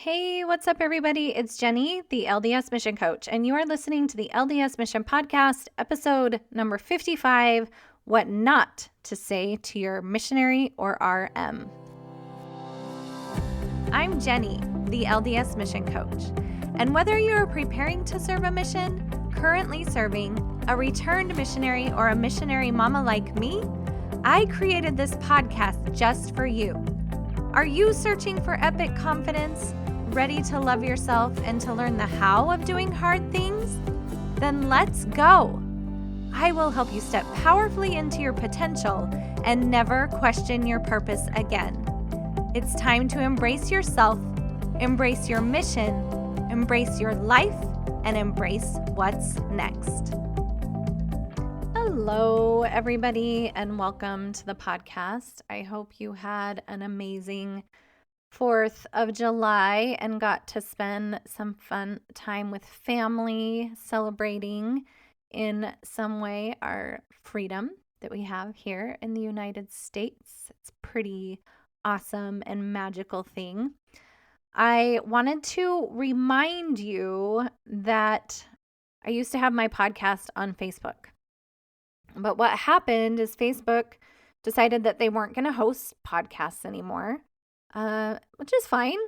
Hey, what's up, everybody? It's Jenny, the LDS Mission Coach, and you are listening to the LDS Mission Podcast, episode number 55, What Not to Say to Your Missionary or RM. I'm Jenny, the LDS Mission Coach, and whether you are preparing to serve a mission, currently serving, a returned missionary, or a missionary mama like me, I created this podcast just for you. Are you searching for epic confidence, ready to love yourself and to learn the how of doing hard things? Then let's go. I will help you step powerfully into your potential and never question your purpose again. It's time to embrace yourself, embrace your mission, embrace your life, and embrace what's next. Hello, everybody, and welcome to the podcast. I hope you had an amazing 4th of July and got to spend some fun time with family, celebrating in some way our freedom that we have here in the United States. It's a pretty awesome and magical thing. I wanted to remind you that I used to have my podcast on Facebook. But what happened is Facebook decided that they weren't going to host podcasts anymore. Which is fine,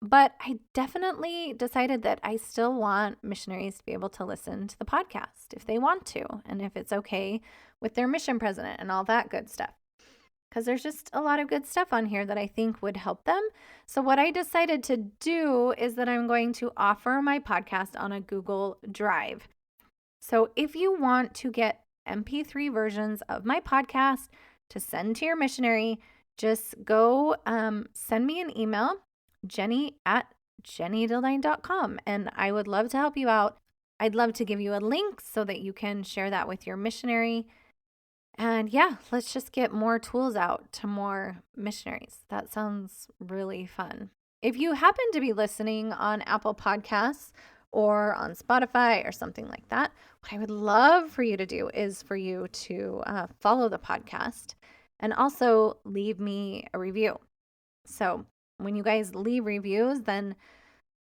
but I definitely decided that I still want missionaries to be able to listen to the podcast if they want to, and if it's okay with their mission president and all that good stuff. Because there's just a lot of good stuff on here that I think would help them. So what I decided to do is that I'm going to offer my podcast on a Google Drive. So if you want to get MP3 versions of my podcast to send to your missionary, just go send me an email, jenny@jennydildine.com, and I would love to help you out. I'd love to give you a link so that you can share that with your missionary. And yeah, let's just get more tools out to more missionaries. That sounds really fun. If you happen to be listening on Apple Podcasts or on Spotify or something like that, what I would love for you to do is for you to follow the podcast and also leave me a review. So when you guys leave reviews, then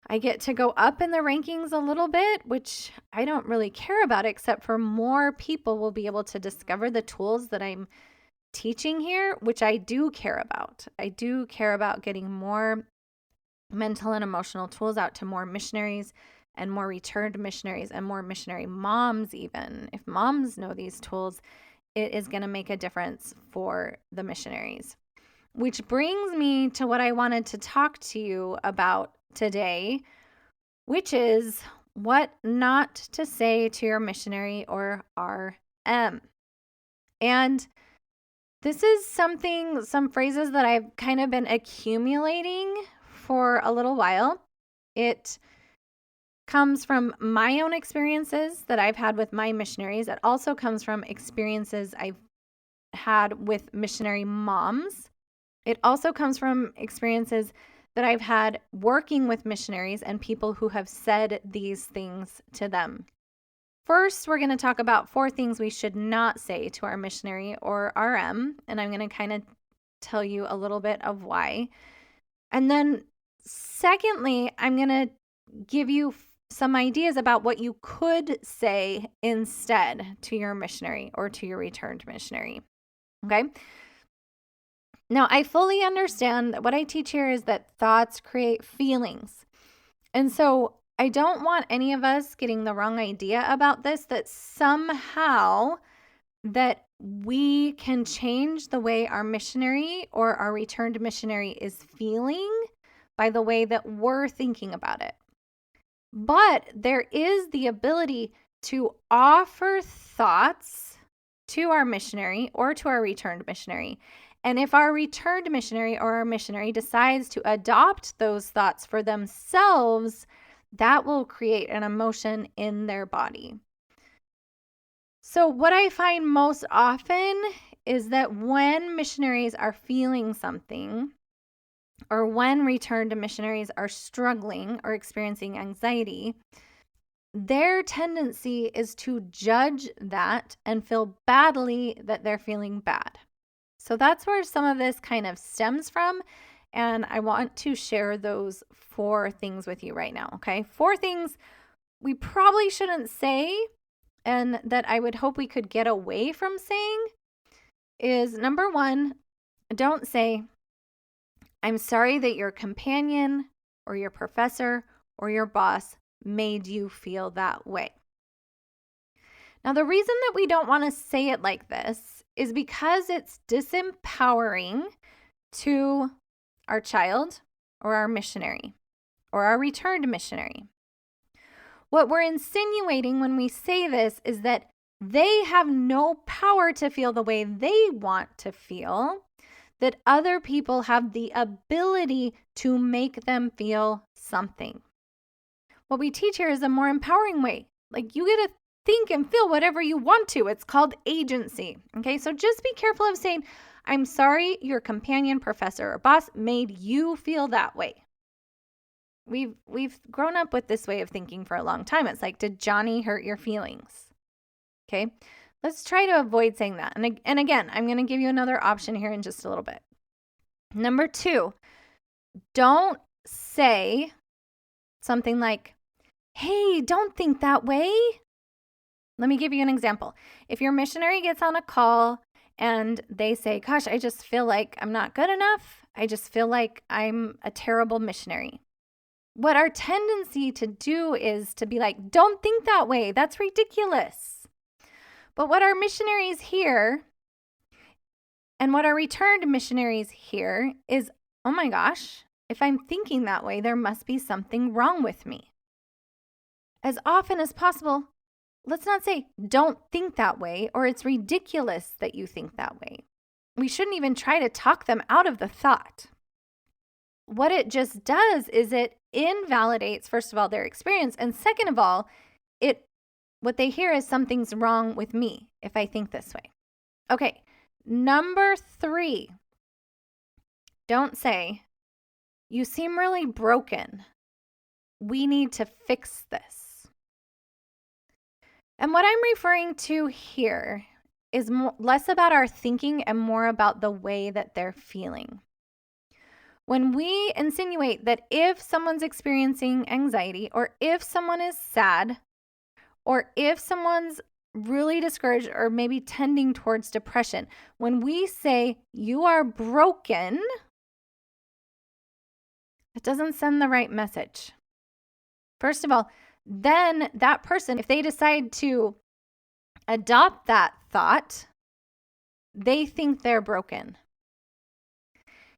I get to go up in the rankings a little bit, which I don't really care about, except for more people will be able to discover the tools that I'm teaching here, which I do care about. I do care about getting more mental and emotional tools out to more missionaries and more returned missionaries and more missionary moms even. If moms know these tools, it is going to make a difference for the missionaries. Which brings me to what I wanted to talk to you about today, which is what not to say to your missionary or RM. And this is some phrases that I've kind of been accumulating for a little while. It comes from my own experiences that I've had with my missionaries. It also comes from experiences I've had with missionary moms. It also comes from experiences that I've had working with missionaries and people who have said these things to them. First, we're going to talk about 4 things we should not say to our missionary or RM, and I'm going to kind of tell you a little bit of why. And then secondly, I'm going to give you some ideas about what you could say instead to your missionary or to your returned missionary. Okay? Now, I fully understand that what I teach here is that thoughts create feelings. And so I don't want any of us getting the wrong idea about this, that somehow that we can change the way our missionary or our returned missionary is feeling by the way that we're thinking about it. But there is the ability to offer thoughts to our missionary or to our returned missionary. And if our returned missionary or our missionary decides to adopt those thoughts for themselves, that will create an emotion in their body. So what I find most often is that when missionaries are feeling something, or when returned missionaries are struggling or experiencing anxiety, their tendency is to judge that and feel badly that they're feeling bad. So that's where some of this kind of stems from. And I want to share those 4 things with you right now, okay? 4 things we probably shouldn't say and that I would hope we could get away from saying is number 1, don't say, I'm sorry that your companion or your professor or your boss made you feel that way. Now, the reason that we don't want to say it like this is because it's disempowering to our child or our missionary or our returned missionary. What we're insinuating when we say this is that they have no power to feel the way they want to feel, that other people have the ability to make them feel something. What we teach here is a more empowering way. Like, you get to think and feel whatever you want to. It's called agency. Okay, so just be careful of saying, I'm sorry your companion, professor, or boss made you feel that way. We've grown up with this way of thinking for a long time. It's like, did Johnny hurt your feelings? Okay, let's try to avoid saying that. And again, I'm going to give you another option here in just a little bit. Number 2, don't say something like, hey, don't think that way. Let me give you an example. If your missionary gets on a call and they say, gosh, I just feel like I'm not good enough. I just feel like I'm a terrible missionary. What our tendency to do is to be like, don't think that way. That's ridiculous. But what our missionaries hear and what our returned missionaries hear is, oh my gosh, if I'm thinking that way, there must be something wrong with me. As often as possible, let's not say, don't think that way, or it's ridiculous that you think that way. We shouldn't even try to talk them out of the thought. What it just does is it invalidates, first of all, their experience. And second of all, what they hear is something's wrong with me if I think this way. Okay, number 3, don't say, you seem really broken. We need to fix this. And what I'm referring to here is less about our thinking and more about the way that they're feeling. When we insinuate that if someone's experiencing anxiety, or if someone is sad, or if someone's really discouraged or maybe tending towards depression, when we say you are broken, it doesn't send the right message. First of all, then that person, if they decide to adopt that thought, they think they're broken.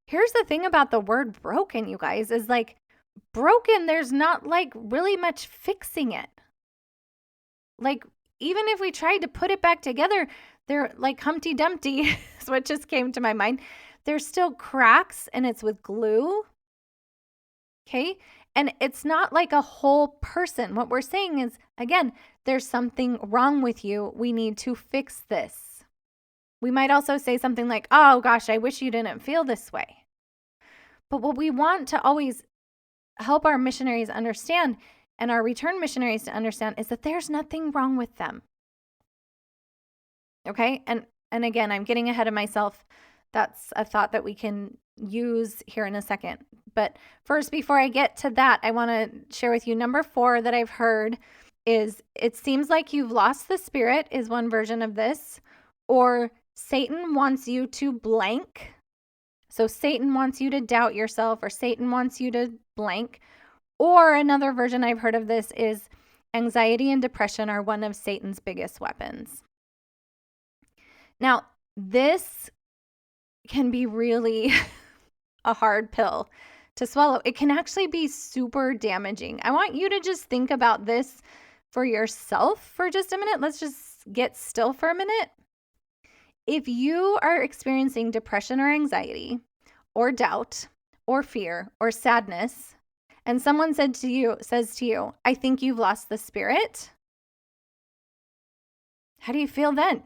Here's the thing about the word broken, you guys, is like broken, there's not like really much fixing it. Like, even if we tried to put it back together, they're like Humpty Dumpty is what just came to my mind. There's still cracks and it's with glue. Okay. And it's not like a whole person. What we're saying is, again, there's something wrong with you. We need to fix this. We might also say something like, oh gosh, I wish you didn't feel this way. But what we want to always help our missionaries understand and our return missionaries to understand is that there's nothing wrong with them. Okay? And again, I'm getting ahead of myself. That's a thought that we can use here in a second. But first, before I get to that, I want to share with you number 4 that I've heard is, it seems like you've lost the spirit, is one version of this, or Satan wants you to blank. So Satan wants you to doubt yourself, or Satan wants you to blank. Or another version I've heard of this is anxiety and depression are one of Satan's biggest weapons. Now, this can be really a hard pill to swallow. It can actually be super damaging. I want you to just think about this for yourself for just a minute. Let's just get still for a minute. If you are experiencing depression or anxiety or doubt or fear or sadness, and someone says to you, I think you've lost the spirit, how do you feel then?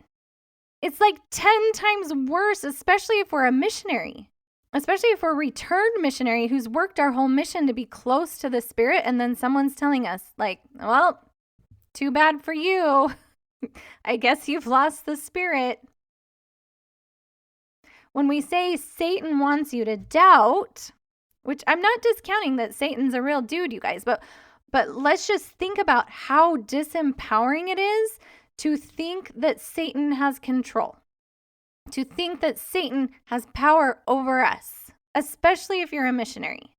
It's like 10 times worse, especially if we're a missionary, especially if we're a returned missionary who's worked our whole mission to be close to the spirit. And then someone's telling us like, well, too bad for you. I guess you've lost the spirit. When we say Satan wants you to doubt, which I'm not discounting that Satan's a real dude, you guys, but let's just think about how disempowering it is to think that Satan has control, to think that Satan has power over us, especially if you're a missionary.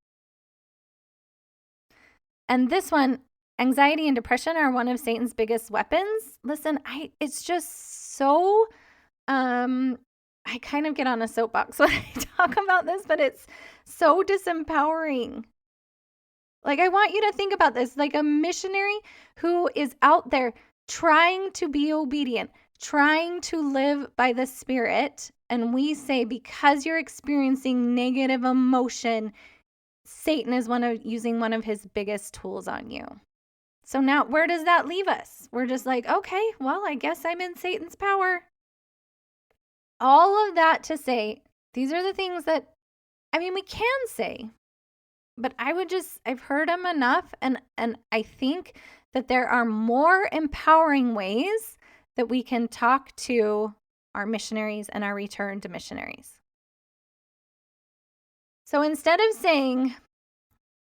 And this one, anxiety and depression are one of Satan's biggest weapons. Listen, it's just so, I kind of get on a soapbox when I talk about this, but it's so disempowering. Like, I want you to think about this, like a missionary who is out there trying to be obedient, trying to live by the Spirit. And we say, because you're experiencing negative emotion, Satan is using one of his biggest tools on you. So now where does that leave us? We're just like, okay, well, I guess I'm in Satan's power. All of that to say, these are the things that, we can say, but I've heard them enough. And I think that there are more empowering ways that we can talk to our missionaries and our return to missionaries. So instead of saying,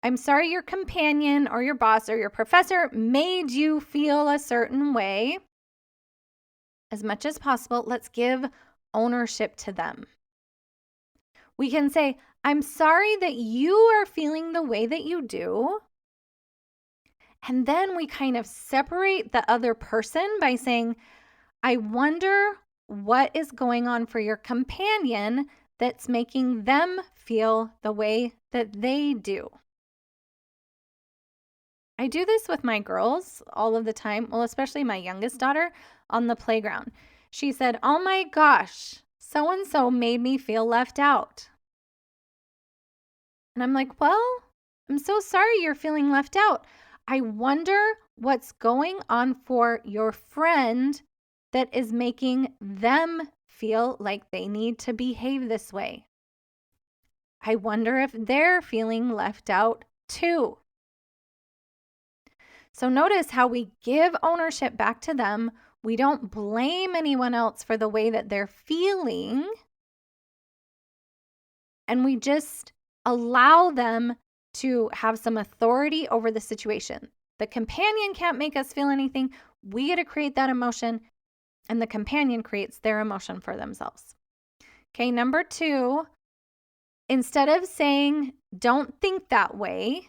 I'm sorry your companion or your boss or your professor made you feel a certain way, as much as possible, let's give ownership to them. We can say, I'm sorry that you are feeling the way that you do. And then we kind of separate the other person by saying, I wonder what is going on for your companion that's making them feel the way that they do. I do this with my girls all of the time, well, especially my youngest daughter on the playground. She said, oh my gosh, so-and-so made me feel left out. And I'm like, well, I'm so sorry you're feeling left out. I wonder what's going on for your friend that is making them feel like they need to behave this way. I wonder if they're feeling left out too. So notice how we give ownership back to them. We don't blame anyone else for the way that they're feeling. And we just allow them to have some authority over the situation. The companion can't make us feel anything. We get to create that emotion, and the companion creates their emotion for themselves. Okay, number 2, instead of saying, don't think that way,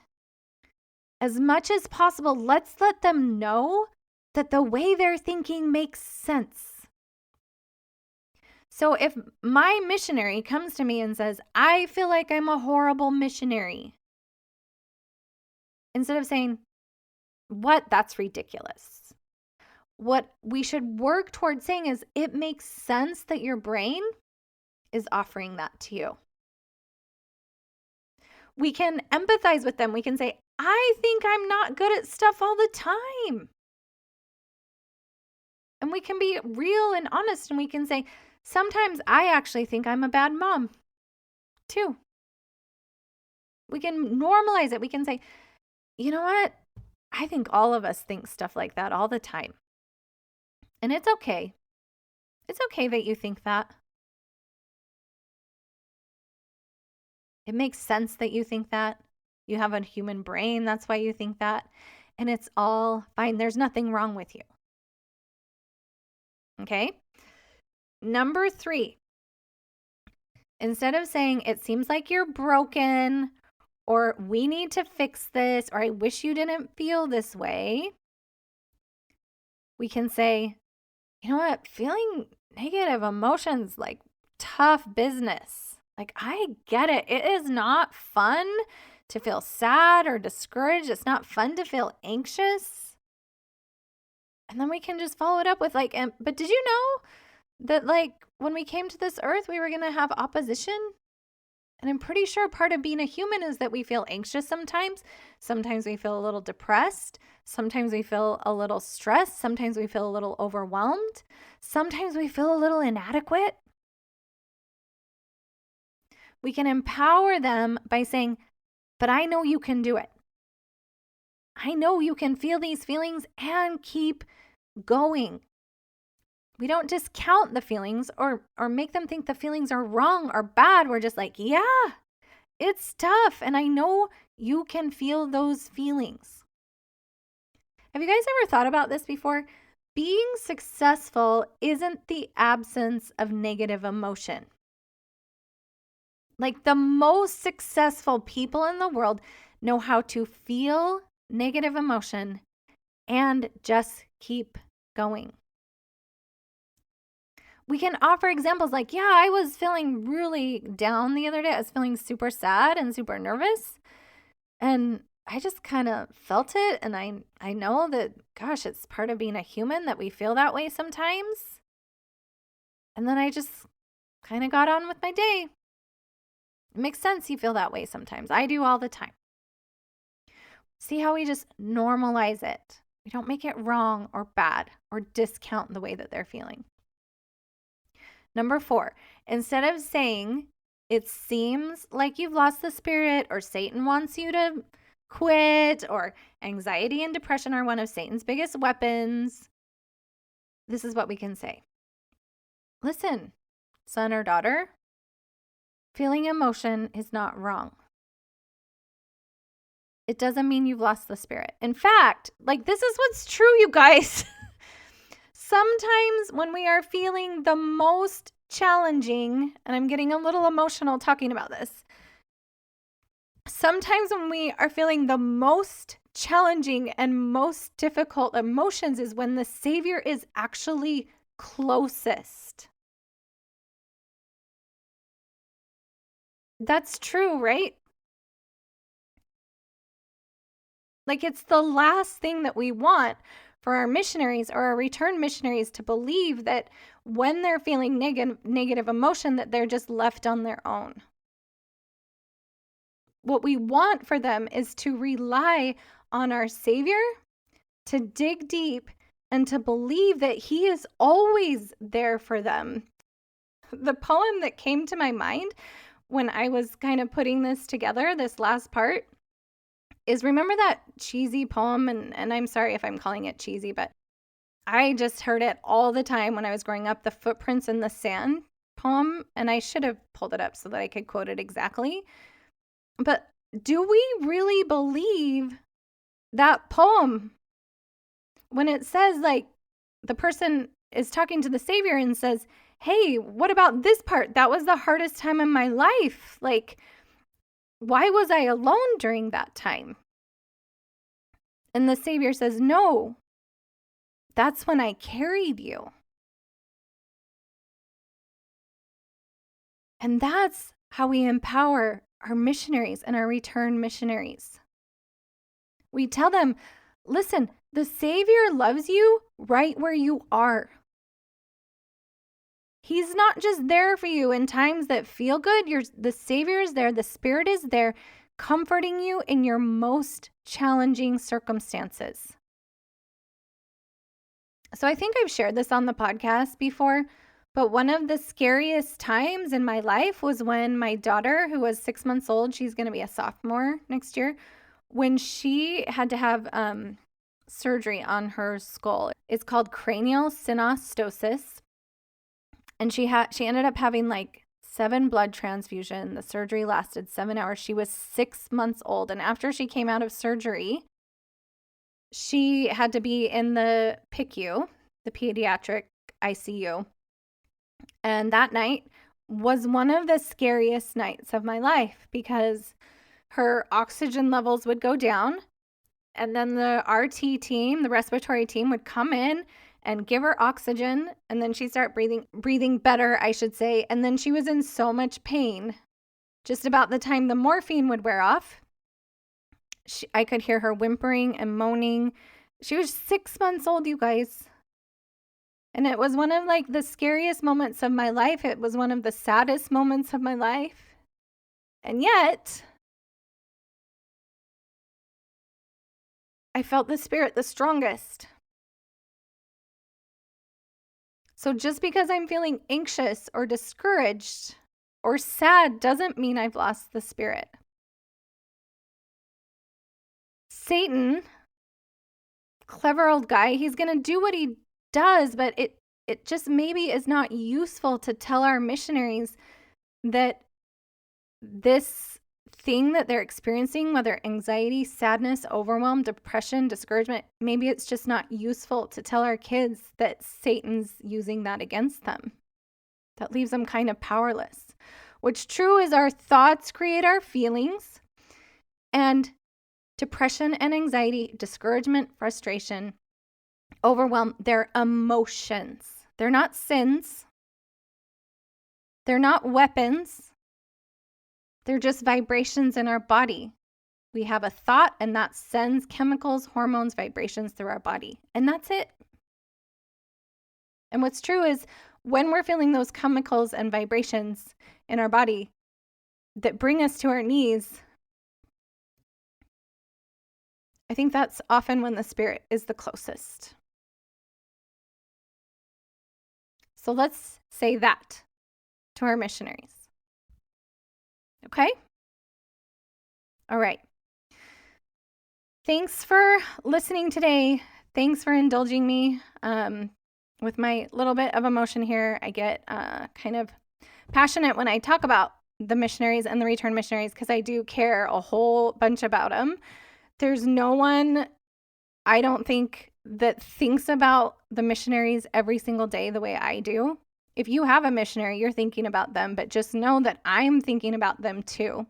as much as possible, let's let them know that the way they're thinking makes sense. So if my missionary comes to me and says, I feel like I'm a horrible missionary, instead of saying, what? That's ridiculous. What we should work towards saying is, it makes sense that your brain is offering that to you. We can empathize with them. We can say, I think I'm not good at stuff all the time. And we can be real and honest, and we can say, sometimes I actually think I'm a bad mom too. We can normalize it. We can say, you know what? I think all of us think stuff like that all the time. And it's okay. It's okay that you think that. It makes sense that you think that. You have a human brain. That's why you think that. And it's all fine. There's nothing wrong with you. Okay? Number 3, instead of saying, it seems like you're broken, or we need to fix this, or I wish you didn't feel this way, we can say, you know what? Feeling negative emotions, like tough business. Like, I get it. It is not fun to feel sad or discouraged. It's not fun to feel anxious. And then we can just follow it up with like, but did you know that like when we came to this earth, we were going to have opposition? And I'm pretty sure part of being a human is that we feel anxious sometimes. Sometimes we feel a little depressed. Sometimes we feel a little stressed. Sometimes we feel a little overwhelmed. Sometimes we feel a little inadequate. We can empower them by saying, but I know you can do it. I know you can feel these feelings and keep going. We don't discount the feelings or make them think the feelings are wrong or bad. We're just like, yeah, It's tough, and I know you can feel those feelings. Have you guys ever thought about this before? Being successful isn't the absence of negative emotion. Like, the most successful people in the world know how to feel negative emotion and just keep going. We can offer examples like, yeah, I was feeling really down the other day. I was feeling super sad and super nervous. And I just kind of felt it. And I know that, gosh, it's part of being a human that we feel that way sometimes. And then I just kind of got on with my day. It makes sense you feel that way sometimes. I do all the time. See how we just normalize it. We don't make it wrong or bad or discount the way that they're feeling. Number 4, instead of saying, it seems like you've lost the spirit, or Satan wants you to quit, or anxiety and depression are one of Satan's biggest weapons, this is what we can say. Listen, son or daughter, feeling emotion is not wrong. It doesn't mean you've lost the spirit. In fact, this is what's true, you guys. Sometimes when we are feeling the most challenging, and I'm getting a little emotional talking about this, sometimes when we are feeling the most challenging and most difficult emotions is when the Savior is actually closest. That's true, right? It's the last thing that we want for our missionaries or our return missionaries to believe that when they're feeling negative emotion, that they're just left on their own. What we want for them is to rely on our Savior, to dig deep, and to believe that He is always there for them. The poem that came to my mind when I was kind of putting this together, this last part, is, remember that cheesy poem? And I'm sorry if I'm calling it cheesy, but I just heard it all the time when I was growing up, the Footprints in the Sand poem. And I should have pulled it up so that I could quote it exactly. But do we really believe that poem when it says, the person is talking to the Savior and says, hey, what about this part? That was the hardest time in my life. Why was I alone during that time? And the Savior says, no, that's when I carried you. And that's how we empower our missionaries and our return missionaries. We tell them, listen, the Savior loves you right where you are. He's not just there for you in times that feel good. The Savior is there. The Spirit is there, comforting you in your most challenging circumstances. So I think I've shared this on the podcast before, but one of the scariest times in my life was when my daughter, who was 6 months old, she's going to be a sophomore next year, when she had to have surgery on her skull. It's called cranial synostosis. And she ended up having 7 blood transfusions. The surgery lasted 7 hours. She was 6 months old. And after she came out of surgery, she had to be in the PICU, the pediatric ICU. And that night was one of the scariest nights of my life because her oxygen levels would go down. And then the RT team, the respiratory team, would come in and give her oxygen, and then she'd start breathing better, I should say. And then she was in so much pain. Just about the time the morphine would wear off, I could hear her whimpering and moaning. She was 6 months old, you guys. And it was one of the scariest moments of my life. It was one of the saddest moments of my life. And yet, I felt the Spirit the strongest. So just because I'm feeling anxious or discouraged or sad doesn't mean I've lost the Spirit. Satan, clever old guy, he's going to do what he does, but it just maybe is not useful to tell our missionaries that this thing that they're experiencing, whether anxiety, sadness, overwhelm, depression, discouragement, maybe it's just not useful to tell our kids that Satan's using that against them. That leaves them kind of powerless. What's true is our thoughts create our feelings, and depression and anxiety, discouragement, frustration, overwhelm, they're emotions. They're not sins. They're not weapons. They're just vibrations in our body. We have a thought, and that sends chemicals, hormones, vibrations through our body. And that's it. And what's true is when we're feeling those chemicals and vibrations in our body that bring us to our knees, I think that's often when the spirit is the closest. So let's say that to our missionaries. Okay? All right. Thanks for listening today. Thanks for indulging me with my little bit of emotion here. I get kind of passionate when I talk about the missionaries and the return missionaries because I do care a whole bunch about them. There's no one, I don't think, that thinks about the missionaries every single day the way I do. If you have a missionary, you're thinking about them, but just know that I'm thinking about them too.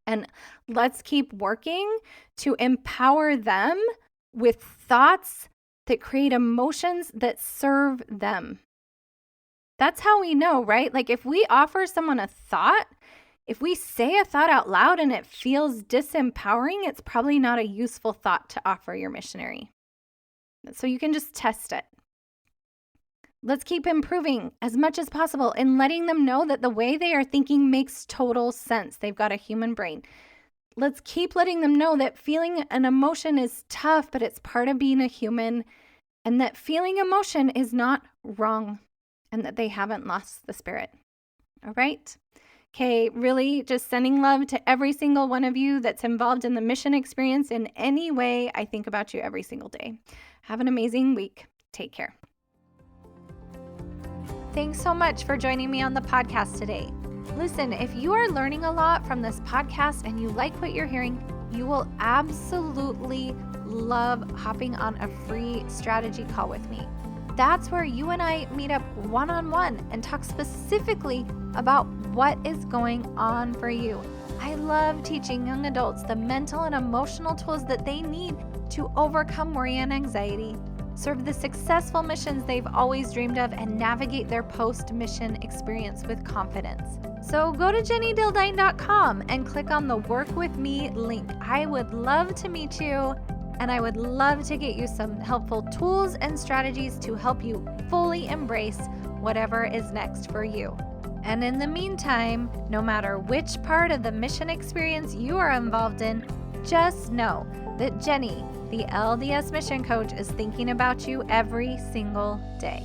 And let's keep working to empower them with thoughts that create emotions that serve them. That's how we know, right? Like if we offer someone a thought, if we say a thought out loud and it feels disempowering, it's probably not a useful thought to offer your missionary. So you can just test it. Let's keep improving as much as possible and letting them know that the way they are thinking makes total sense. They've got a human brain. Let's keep letting them know that feeling an emotion is tough, but it's part of being a human, and that feeling emotion is not wrong, and that they haven't lost the spirit. All right? Okay, really just sending love to every single one of you that's involved in the mission experience in any way. I think about you every single day. Have an amazing week. Take care. Thanks so much for joining me on the podcast today. Listen, if you are learning a lot from this podcast and you like what you're hearing, you will absolutely love hopping on a free strategy call with me. That's where you and I meet up one-on-one and talk specifically about what is going on for you. I love teaching young adults the mental and emotional tools that they need to overcome worry and anxiety, serve the successful missions they've always dreamed of, and navigate their post-mission experience with confidence. So go to jennydildine.com and click on the Work With Me link. I would love to meet you, and I would love to get you some helpful tools and strategies to help you fully embrace whatever is next for you. And in the meantime, no matter which part of the mission experience you are involved in, just know that Jenny, the LDS Mission Coach, is thinking about you every single day.